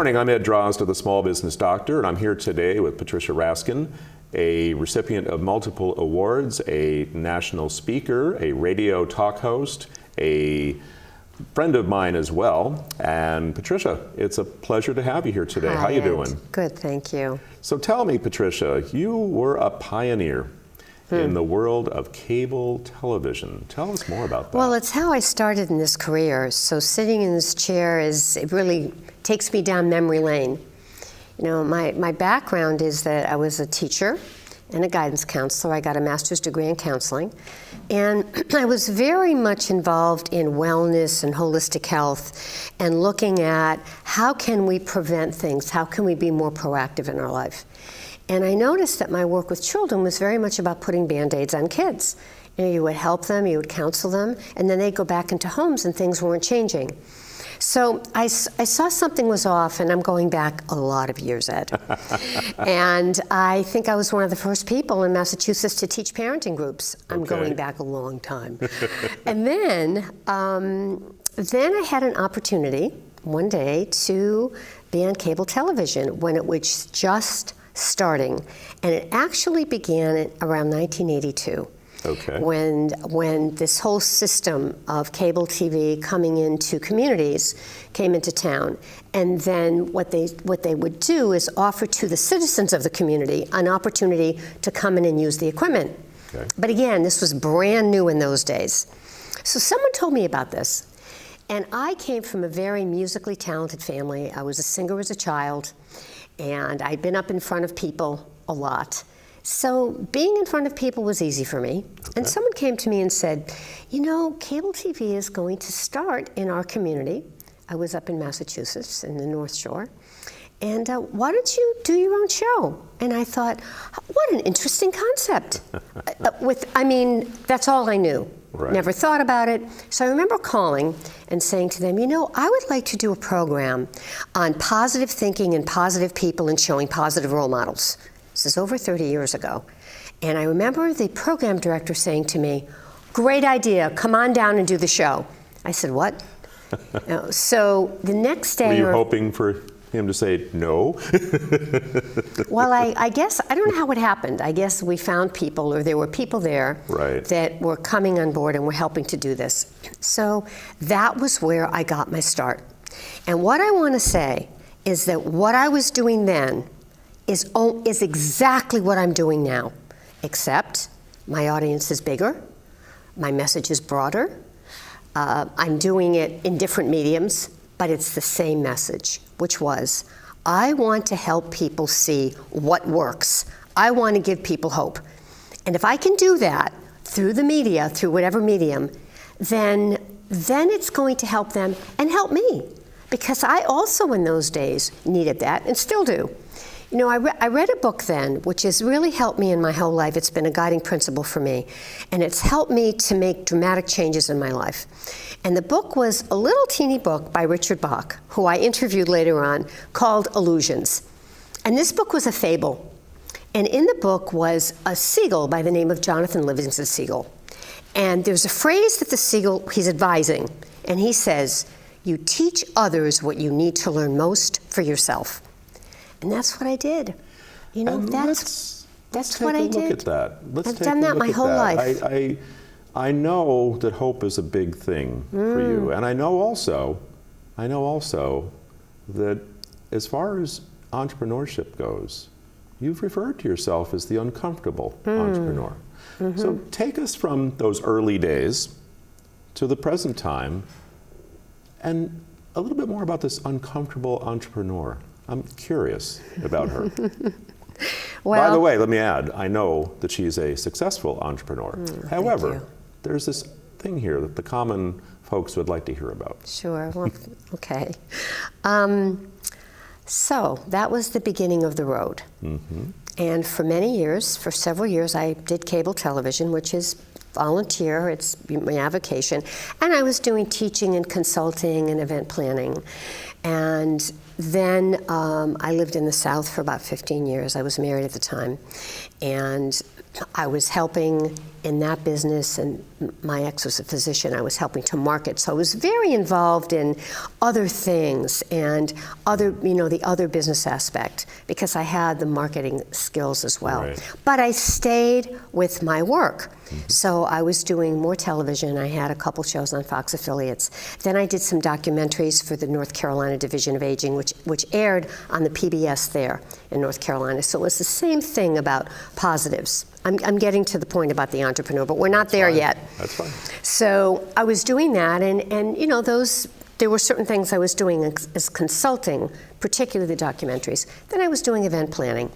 morning, I'm Ed Drozd of the Small Business Doctor, and I'm here today with Patricia Raskin, a recipient of multiple awards, a national speaker, a radio talk host, a friend of mine as well. And Patricia, it's a pleasure to have you here today. Hi, How you Ed. doing? Good, thank you. So tell me, Patricia, you were a pioneer in the world of cable television. Tell us more about that. Well, it's how I started in this career. So sitting in this chair it really takes me down memory lane. You know, my background is that I was a teacher and a guidance counselor. I got a master's degree in counseling. And I was very much involved in wellness and holistic health and looking at how can we prevent things? How can we be more proactive in our life? And I noticed that my work with children was very much about putting Band-Aids on kids. You know, you would help them, you would counsel them, and then they'd go back into homes and things weren't changing. So I saw something was off, and I'm going back a lot of years, Ed. And I think I was one of the first people in Massachusetts to teach parenting groups. I'm going back a long time. And then I had an opportunity one day to be on cable television when it was just starting, and it actually began around 1982. Okay. When this whole system of cable TV coming into communities came into town, and then what they would do is offer to the citizens of the community an opportunity to come in and use the equipment. Okay. But again, this was brand new in those days. So someone told me about this, and I came from a very musically talented family. I was a singer as a child, and I'd been up in front of people a lot. So being in front of people was easy for me. Okay. And someone came to me and said, you know, cable TV is going to start in our community. I was up in Massachusetts in the North Shore. And why don't you do your own show? And I thought, what an interesting concept. That's all I knew. Right. Never thought about it. So I remember calling and saying to them, you know, I would like to do a program on positive thinking and positive people and showing positive role models. This is over 30 years ago. And I remember the program director saying to me, great idea, come on down and do the show. I said, what? So the next day— Were you hoping for him to say no? Well, I guess, I don't know how it happened. I guess we found people, or there were people there that were coming on board and were helping to do this. So that was where I got my start. And what I want to say is that what I was doing then is exactly what I'm doing now, except my audience is bigger, my message is broader, I'm doing it in different mediums, but it's the same message, which was, I want to help people see what works. I want to give people hope. And if I can do that through the media, through whatever medium, then it's going to help them and help me. Because I also in those days needed that and still do. You know, I read a book then, which has really helped me in my whole life. It's been a guiding principle for me. And it's helped me to make dramatic changes in my life. And the book was a little teeny book by Richard Bach, who I interviewed later on, called Illusions. And this book was a fable. And in the book was a seagull by the name of Jonathan Livingston Seagull. And there's a phrase that the seagull, he's advising, and he says, you teach others what you need to learn most for yourself. And that's what I did. You know, that's what I did. Let's take a look at that. I've done that my whole life. I know that hope is a big thing for you, and I know also that as far as entrepreneurship goes, you've referred to yourself as the uncomfortable entrepreneur. So take us from those early days to the present time, and a little bit more about this uncomfortable entrepreneur. I'm curious about her. Well, by the way, let me add, I know that she's a successful entrepreneur. However, there's this thing here that the common folks would like to hear about. Sure, well, okay. So that was the beginning of the road. And for many years, for several years, I did cable television, which is volunteer, it's my avocation, and I was doing teaching and consulting and event planning. And then I lived in the South for about 15 years. I was married at the time. And I was helping in that business, and my ex was a physician. I was helping to market, so I was very involved in other things and other, the other business aspect, because I had the marketing skills as well. Right. But I stayed with my work. So I was doing more television. I had a couple shows on Fox affiliates. Then I did some documentaries for the North Carolina Division of Aging, which aired on the PBS there in North Carolina. So it was the same thing about positives. I'm getting to the point about the entrepreneur, but we're not there yet. That's fine. So I was doing that, and there were certain things I was doing as consulting, particularly the documentaries. Then I was doing event planning.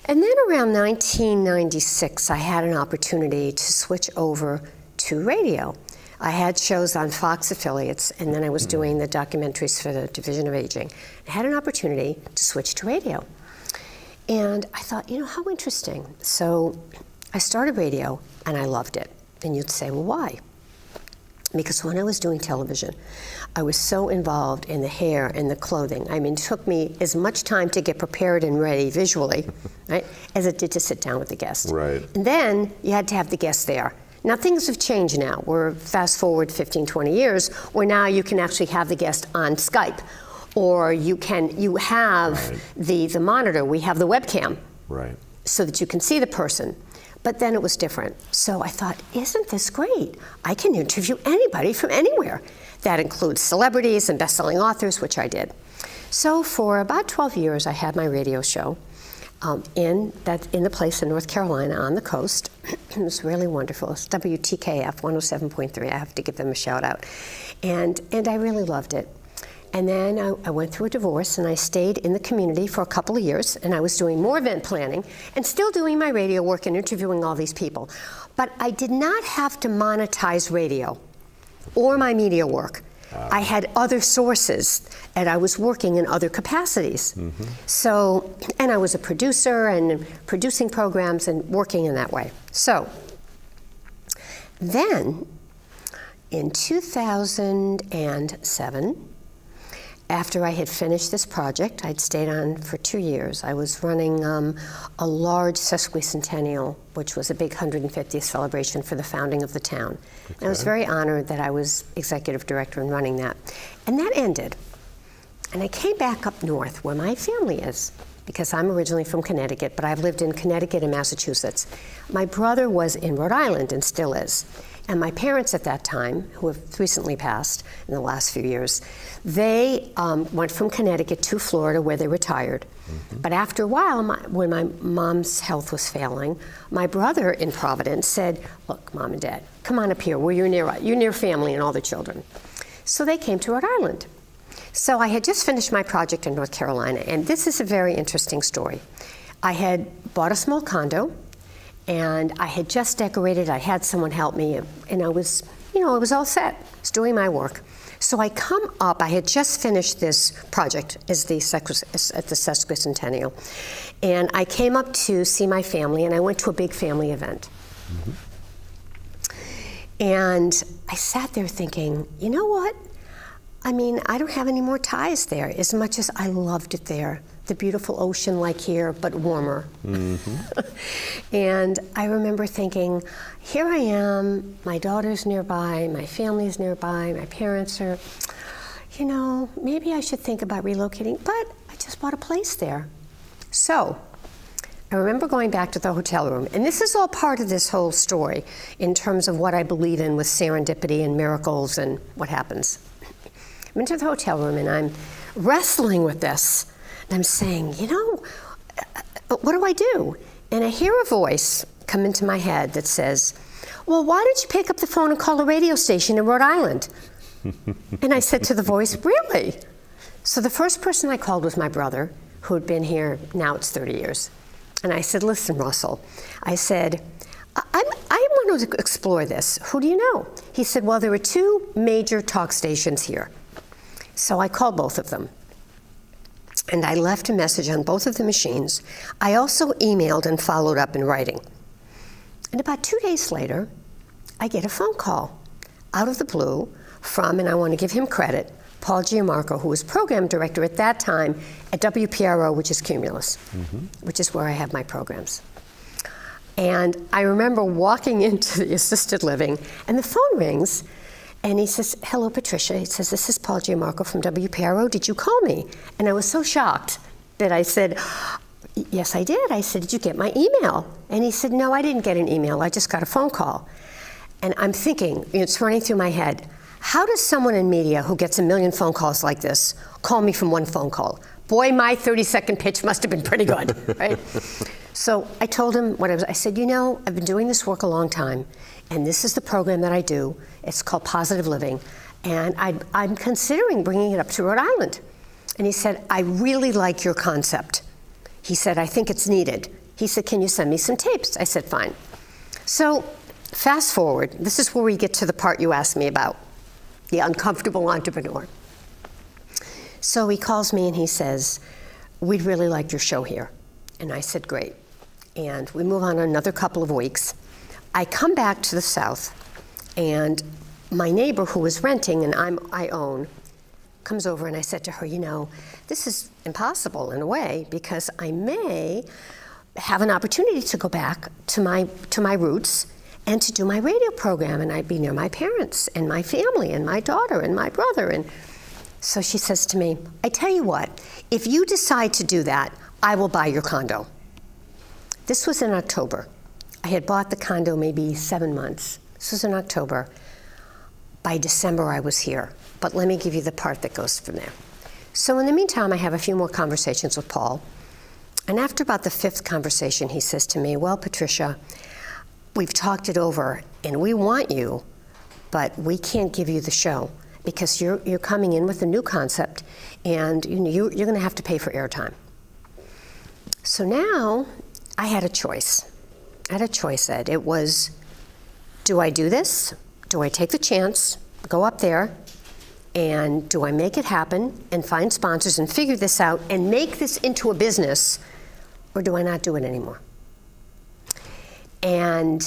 And then around 1996, I had an opportunity to switch over to radio. I had shows on Fox affiliates, and then I was doing the documentaries for the Division of Aging. I had an opportunity to switch to radio. And I thought, how interesting. So I started radio, and I loved it. And you'd say, well, why? Because when I was doing television, I was so involved in the hair and the clothing. I mean, it took me as much time to get prepared and ready visually, right, as it did to sit down with the guest. Right. And then you had to have the guest there. Now, things have changed now. We're fast forward 15, 20 years, where now you can actually have the guest on Skype, or you have the monitor. We have the webcam, right, so that you can see the person. But then it was different. So I thought, isn't this great? I can interview anybody from anywhere. That includes celebrities and best-selling authors, which I did. So for about 12 years, I had my radio show in the place in North Carolina on the coast. It was really wonderful. It's WTKF 107.3. I have to give them a shout out. And I really loved it. And then I went through a divorce, and I stayed in the community for a couple of years, and I was doing more event planning and still doing my radio work and interviewing all these people. But I did not have to monetize radio or my media work. I had other sources, and I was working in other capacities. So, and I was a producer and producing programs and working in that way. So then in 2007, after I had finished this project, I'd stayed on for 2 years. I was running a large sesquicentennial, which was a big 150th celebration for the founding of the town. Okay. And I was very honored that I was executive director and running that. And that ended. And I came back up north where my family is, because I'm originally from Connecticut, but I've lived in Connecticut and Massachusetts. My brother was in Rhode Island and still is. And my parents at that time, who have recently passed in the last few years, they went from Connecticut to Florida, where they retired. But after a while, when my mom's health was failing, my brother in Providence said, look, Mom and Dad, come on up here, where you're near family and all the children. So they came to Rhode Island. So I had just finished my project in North Carolina, and this is a very interesting story. I had bought a small condo, and I had just decorated. I had someone help me, and I was all set. I was doing my work. So I come up. I had just finished this project at the sesquicentennial, and I came up to see my family, and I went to a big family event. And I sat there thinking, you know what? I mean, I don't have any more ties there, as much as I loved it there. The beautiful ocean like here, but warmer. And I remember thinking, here I am, my daughter's nearby, my family's nearby, my parents are, maybe I should think about relocating, but I just bought a place there. So I remember going back to the hotel room, and this is all part of this whole story in terms of what I believe in with serendipity and miracles and what happens. I'm into the hotel room, and I'm wrestling with this. And I'm saying, what do I do? And I hear a voice come into my head that says, well, why don't you pick up the phone and call a radio station in Rhode Island? And I said to the voice, really? So the first person I called was my brother, who had been here, now it's 30 years. And I said, listen, Russell, I said, I want to explore this. Who do you know? He said, well, there are 2 major talk stations here. So I called both of them. And I left a message on both of the machines. I also emailed and followed up in writing. And about 2 days later, I get a phone call out of the blue from, and I want to give him credit, Paul Giammarco, who was program director at that time at WPRO, which is Cumulus, which is where I have my programs. And I remember walking into the assisted living, and the phone rings, and he says, "Hello, Patricia." He says, "This is Paul Giammarco from WPRO. Did you call me?" And I was so shocked that I said, "Yes, I did." I said, "Did you get my email?" And he said, "No, I didn't get an email. I just got a phone call." And I'm thinking, it's running through my head, how does someone in media who gets a million phone calls like this call me from one phone call? Boy, my 30-second pitch must have been pretty good, right? So I told him what I said, I've been doing this work a long time, and this is the program that I do. It's called Positive Living, and I'm considering bringing it up to Rhode Island. And he said, "I really like your concept." He said, "I think it's needed." He said, "Can you send me some tapes?" I said, "Fine." So fast forward, this is where we get to the part you asked me about, the uncomfortable entrepreneur. So he calls me and he says, "We'd really like your show here." And I said, "Great." And we move on another couple of weeks. I come back to the South, and my neighbor who was renting and I own comes over, and I said to her, "This is impossible in a way, because I may have an opportunity to go back to my roots and to do my radio program, and I'd be near my parents and my family and my daughter and my brother." And so she says to me, "I tell you what, if you decide to do that, I will buy your condo." This was in October. I had bought the condo maybe 7 months. This was in October. By December, I was here. But let me give you the part that goes from there. So in the meantime, I have a few more conversations with Paul. And after about the 5th conversation, he says to me, "Well, Patricia, we've talked it over, and we want you, but we can't give you the show because you're coming in with a new concept, and you're going to have to pay for airtime." So now I had a choice. Ed. It was, do I do this? Do I take the chance, go up there, and do I make it happen and find sponsors and figure this out and make this into a business, or do I not do it anymore? And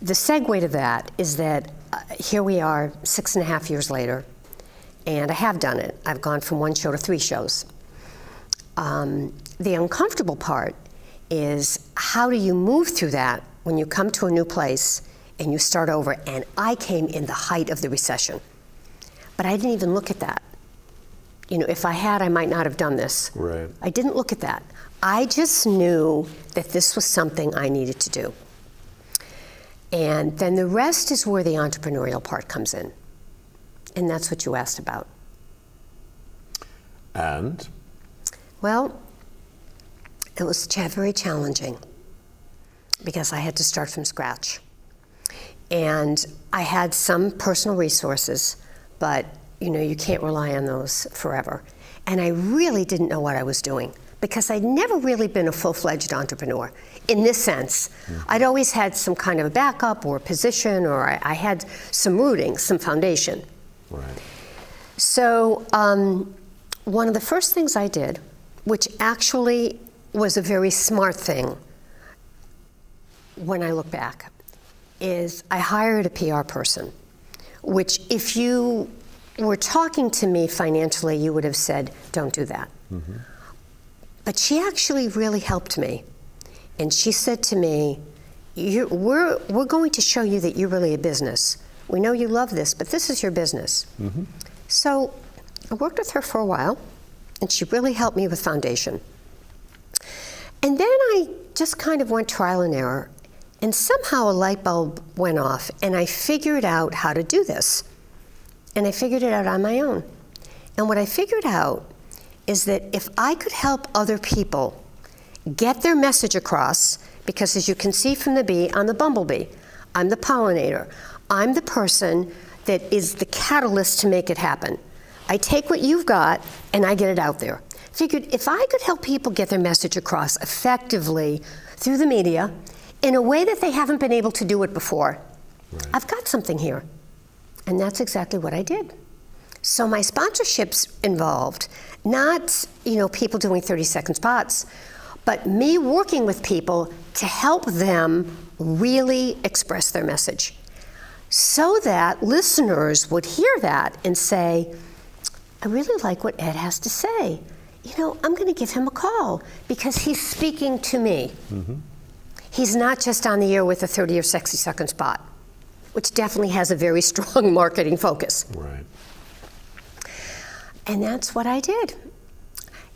the segue to that is that here we are 6.5 years later, and I have done it. I've gone from 1 show to 3 shows. The uncomfortable part is, how do you move through that when you come to a new place and you start over? And I came in the height of the recession, but I didn't even look at that. If I had, I might not have done this. Right. I didn't look at that. I just knew that this was something I needed to do. And then the rest is where the entrepreneurial part comes in. And that's what you asked about. And? Well, it was very challenging because I had to start from scratch. And I had some personal resources, but you can't rely on those forever. And I really didn't know what I was doing because I'd never really been a full-fledged entrepreneur in this sense. Mm-hmm. I'd always had some kind of a backup or a position, or I had some rooting, some foundation. Right. So one of the first things I did, which actually was a very smart thing when I look back, is I hired a PR person, which if you were talking to me financially, you would have said, "Don't do that." Mm-hmm. But she actually really helped me. And she said to me, we're going to show you that you're really a business. We know you love this, but this is your business. Mm-hmm. So I worked with her for a while, and she really helped me with foundation. And then I just kind of went trial and error, and somehow a light bulb went off, and I figured out how to do this. And I figured it out on my own. And what I figured out is that if I could help other people get their message across, because as you can see from the bee, I'm the bumblebee, I'm the pollinator, I'm the person that is the catalyst to make it happen. I take what you've got and I get it out there. Figured if I could help people get their message across effectively through the media in a way that they haven't been able to do it before, right, I've got something here. And that's exactly what I did. So my sponsorships involved not, people doing 30-second spots, but me working with people to help them really express their message so that listeners would hear that and say, "I really like what Ed has to say. I'm going to give him a call because he's speaking to me." Mm-hmm. He's not just on the air with a 30 or 60-second spot, which definitely has a very strong marketing focus. Right. And that's what I did.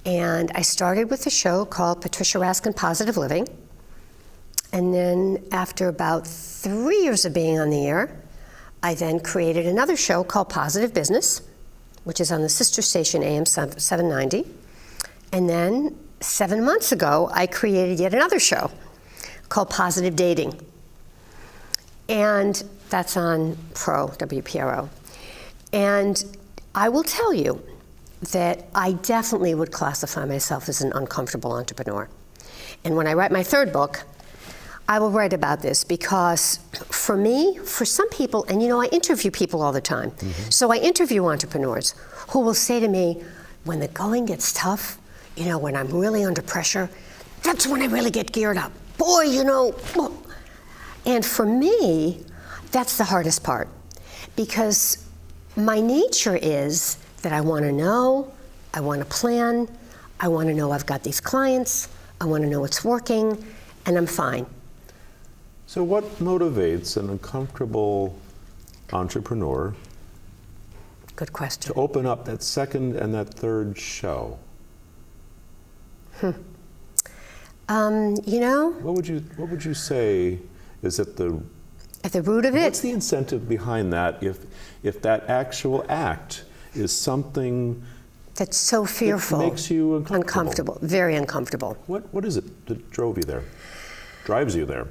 And I started with a show called Patricia, Raskin, Positive Living. And then after about 3 years of being on the air, I then created another show called Positive Business, which is on the sister station AM 790. And then 7 months ago, I created yet another show called Positive Dating. And that's on Pro, WPRO. And I will tell you that I definitely would classify myself as an uncomfortable entrepreneur. And when I write my third book, I will write about this because for me, for some people, and you know, I interview people all the time. Mm-hmm. So I interview entrepreneurs who will say to me, when the going gets tough, you know, when I'm really under pressure, that's when I really get geared up. Boy, you know. And for me, that's the hardest part because my nature is that I want to know, I want to plan, I want to know I've got these clients, I want to know it's working, and I'm fine. So what motivates an uncomfortable entrepreneur Good question. to open up that second and that third show? You know? What would you say is at the root of it? What's the incentive behind that if that actual act is something that's so fearful? That makes you uncomfortable. Very uncomfortable. What is it that drove you there? Drives you there?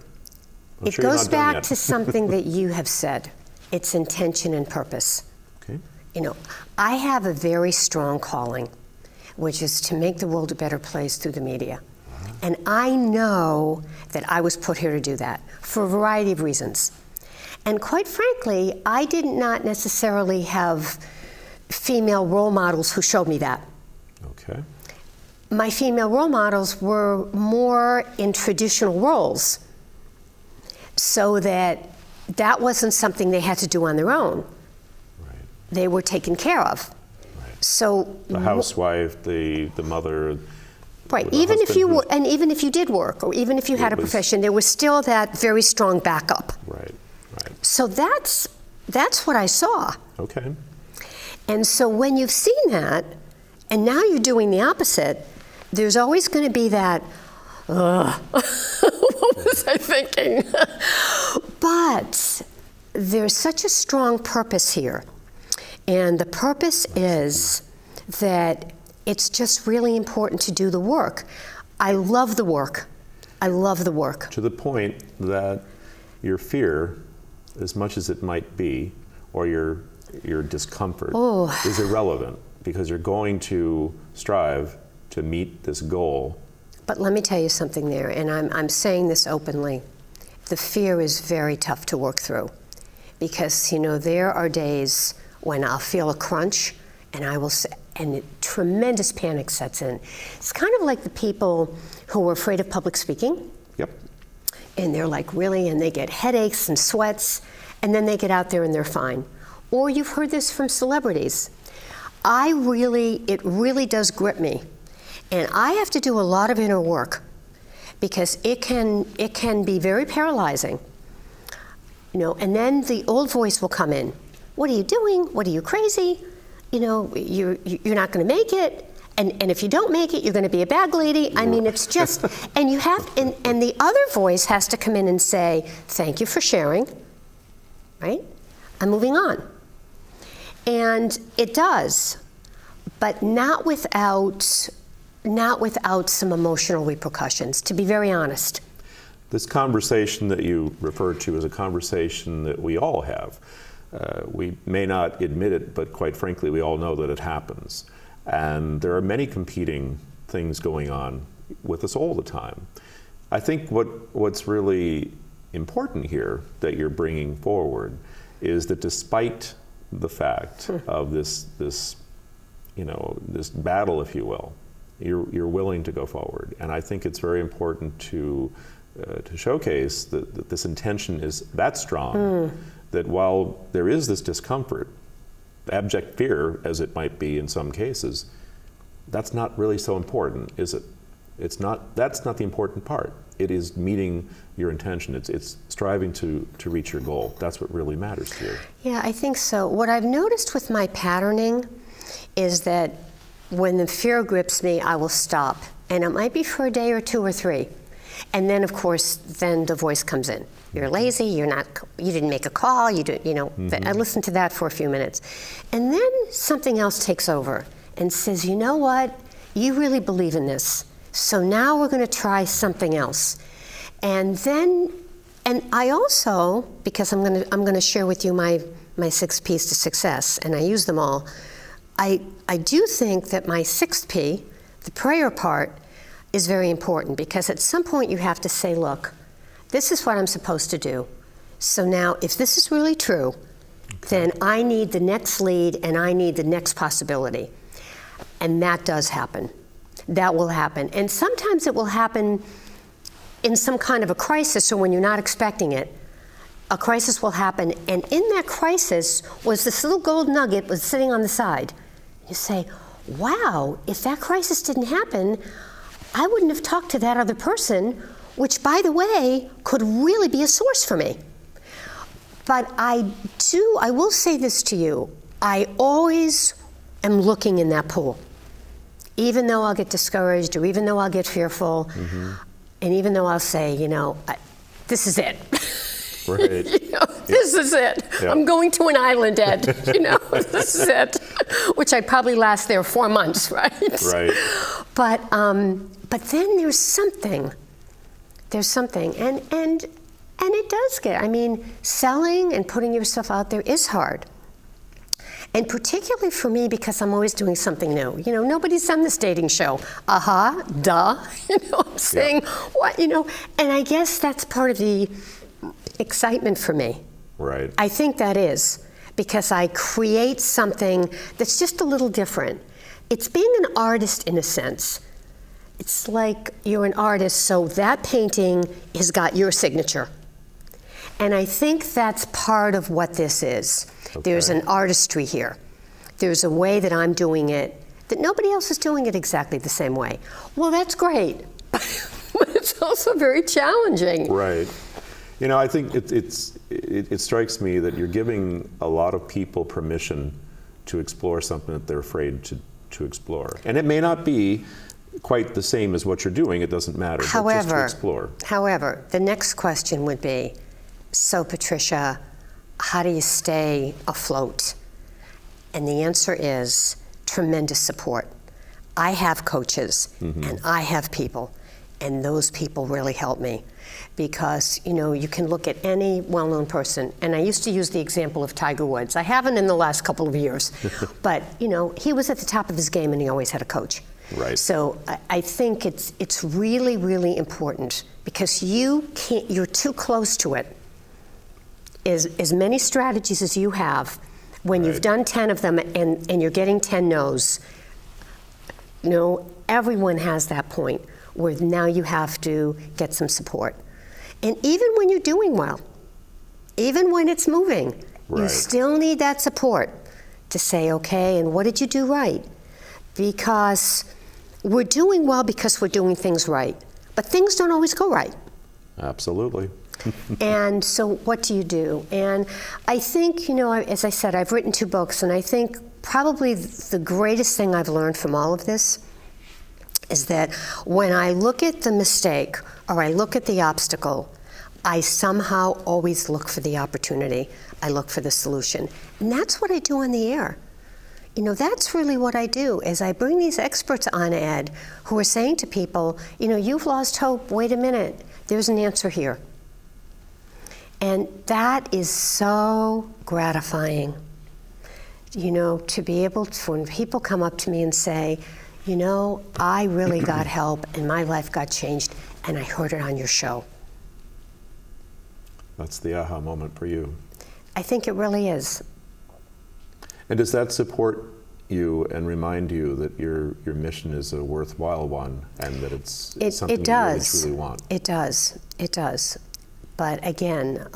It goes back to something that you have said. It's intention and purpose. Okay. You know, I have a very strong calling, which is to make the world a better place through the media. Uh-huh. And I know that I was put here to do that for a variety of reasons. And quite frankly, I did not necessarily have female role models who showed me that. Okay. My female role models were more in traditional roles, so that wasn't something they had to do on their own. Right. They were taken care of. Right. So the housewife, the mother. Right. Even if you were, and even if you did work, or even if you had a profession, there was still that very strong backup. Right. Right. So that's what I saw. Okay. And so when you've seen that, and now you're doing the opposite, there's always going to be that, what was I thinking? But there's such a strong purpose here. And the purpose is that it's just really important to do the work. I love the work. I love the work. To the point that your fear, as much as it might be, or your discomfort is irrelevant because you're going to strive to meet this goal. But let me tell you something there, and I'm saying this openly. The fear is very tough to work through because, you know, there are days when I'll feel a crunch and I will say, and tremendous panic sets in. It's kind of like the people who are afraid of public speaking. Yep. And they're like, really, and they get headaches and sweats, and then they get out there and they're fine. Or you've heard this from celebrities. It really does grip me. And I have to do a lot of inner work because it can be very paralyzing. You know, and then the old voice will come in. What are you doing? What are you, crazy? You know, you're not going to make it. And if you don't make it, you're going to be a bag lady. I mean, it's just, and you have, and the other voice has to come in and say, thank you for sharing, right? I'm moving on. And it does, but not without some emotional repercussions, to be very honest. This conversation that you referred to is a conversation that we all have. We may not admit it, but quite frankly, we all know that it happens. And there are many competing things going on with us all the time. I think what's really important here that you're bringing forward is that despite the fact of this battle, if you will, you're willing to go forward. And I think it's very important to showcase that this intention is that strong, that while there is this discomfort, abject fear, as it might be in some cases, that's not really so important, is it? That's not the important part. It is meeting your intention. It's striving to reach your goal. That's what really matters to you. Yeah, I think so. What I've noticed with my patterning is that when the fear grips me, I will stop. And it might be for a day or 2 or 3. And then, of course, then the voice comes in. You're lazy, you didn't make a call, I listened to that for a few minutes. And then something else takes over and says, you know what, you really believe in this. So now we're going to try something else. And I also, because I'm going to share with you my 6 P's to success, and I use them all, I do think that my 6th P, the prayer part, is very important, because at some point you have to say, look, this is what I'm supposed to do. So now, if this is really true, then I need the next lead and I need the next possibility. And that does happen. That will happen. And sometimes it will happen in some kind of a crisis, or when you're not expecting it. A crisis will happen, and in that crisis was this little gold nugget was sitting on the side. You say, wow, if that crisis didn't happen, I wouldn't have talked to that other person, which, by the way, could really be a source for me. But I will say this to you, I always am looking in that pool. Even though I'll get discouraged, or even though I'll get fearful, and even though I'll say, this is it. Right. This is it. Yeah. I'm going to an island, Ed. This is it. Which I'd probably last there 4 months, right? Right. But then there's something. There's something, and it does get. Selling and putting yourself out there is hard. And particularly for me, because I'm always doing something new. Nobody's done this dating show. Duh. I'm saying, what, and I guess that's part of the excitement for me. Right. I think that is, because I create something that's just a little different. It's being an artist in a sense. It's like you're an artist, so that painting has got your signature. And I think that's part of what this is. Okay. There's an artistry here. There's a way that I'm doing it that nobody else is doing it exactly the same way. Well, that's great, but it's also very challenging. Right. I think it strikes me that you're giving a lot of people permission to explore something that they're afraid to explore. And it may not be quite the same as what you're doing. It doesn't matter. But just to explore. However, the next question would be, so Patricia, how do you stay afloat? And the answer is tremendous support. I have coaches, and I have people, and those people really help me. Because, you can look at any well-known person, and I used to use the example of Tiger Woods. I haven't in the last couple of years, but, he was at the top of his game and he always had a coach. Right. So I think it's really, really important, because you're too close to it. As many strategies as you have, when you've done 10 of them and you're getting 10 no's, everyone has that point where now you have to get some support. And even when you're doing well, even when it's moving, you still need that support to say, okay, and what did you do right? Because we're doing well because we're doing things right, but things don't always go right. Absolutely. And so what do you do? And I think, as I said, I've written 2 books, and I think probably the greatest thing I've learned from all of this is that when I look at the mistake or I look at the obstacle, I somehow always look for the opportunity. I look for the solution. And that's what I do on the air. That's really what I do, is I bring these experts on, Ed, who are saying to people, you've lost hope, wait a minute, there's an answer here. And that is so gratifying, to be able to, when people come up to me and say, I really got help and my life got changed and I heard it on your show. That's the aha moment for you. I think it really is. And does that support you and remind you that your mission is a worthwhile one, and that it's something you really truly want? It does. It does. But again,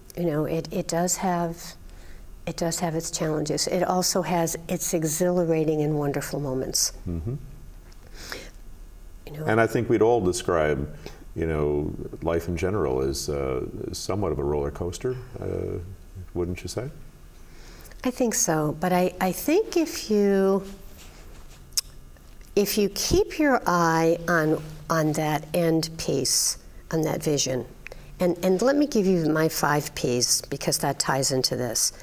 it does have its challenges. It also has its exhilarating and wonderful moments. And I think we'd all describe, life in general as somewhat of a roller coaster, wouldn't you say? I think so, but I think if you keep your eye on that end piece, on that vision, and let me give you my 5 P's because that ties into this.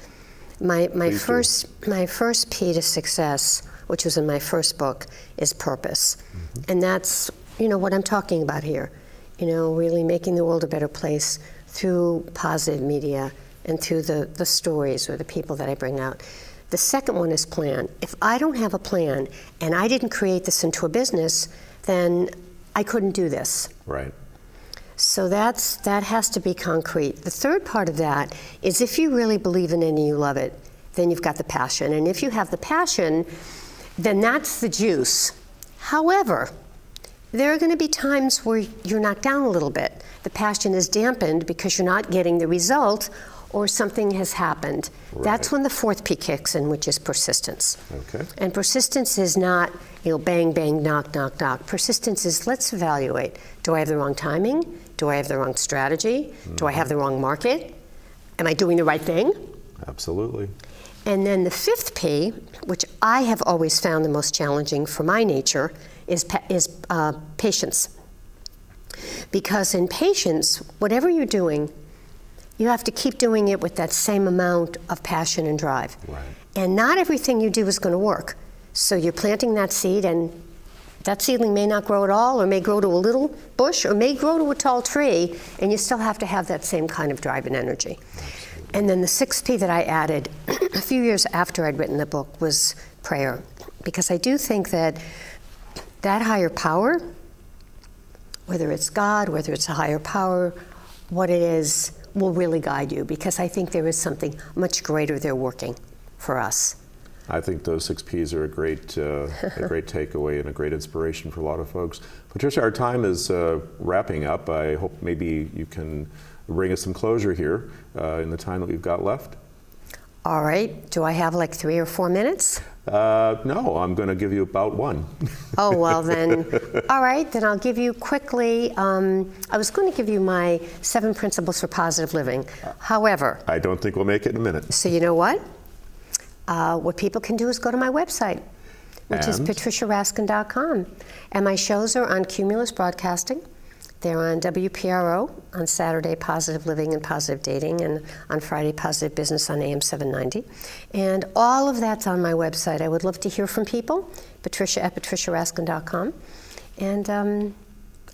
My first P to success, which was in my first book, is purpose, and that's what I'm talking about here. Really making the world a better place through positive media and through the stories or the people that I bring out. The second one is plan. If I don't have a plan and I didn't create this into a business, then I couldn't do this. Right. So that has to be concrete. The third part of that is if you really believe in it and you love it, then you've got the passion. And if you have the passion, then that's the juice. However, there are going to be times where you're knocked down a little bit. The passion is dampened because you're not getting the result or something has happened. Right. That's when the 4th P kicks in, which is persistence. Okay. And persistence is not, bang, bang, knock, knock, knock. Persistence is, let's evaluate. Do I have the wrong timing? Do I have the wrong strategy? Do I have the wrong market? Am I doing the right thing? Absolutely. And then the 5th P, which I have always found the most challenging for my nature, is patience. Because in patience, whatever you're doing, you have to keep doing it with that same amount of passion and drive. Right. And not everything you do is going to work. So you're planting that seed, and that seedling may not grow at all, or may grow to a little bush, or may grow to a tall tree, and you still have to have that same kind of drive and energy. Absolutely. And then the 6th P that I added a few years after I'd written the book was prayer. Because I do think that higher power, whether it's God, whether it's a higher power, what it is, will really guide you, because I think there is something much greater there working for us. I think those 6 Ps are a great takeaway and a great inspiration for a lot of folks. Patricia, our time is wrapping up. I hope maybe you can bring us some closure here in the time that we've got left. All right. Do I have like 3 or 4 minutes? No, I'm going to give you about 1. Oh, well then, all right, then I'll give you quickly, I was going to give you my 7 principles for positive living. However, I don't think we'll make it in a minute. So you know what? What people can do is go to my website, which is patriciaraskin.com. And my shows are on Cumulus Broadcasting. They're on WPRO on Saturday, Positive Living and Positive Dating, and on Friday, Positive Business on AM 790. And all of that's on my website. I would love to hear from people, Patricia at patriciaraskin.com. And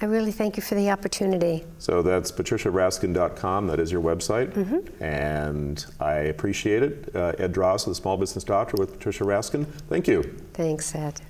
I really thank you for the opportunity. So that's patriciaraskin.com. That is your website. And I appreciate it. Ed Dross, the Small Business Doctor with Patricia Raskin. Thank you. Thanks, Ed.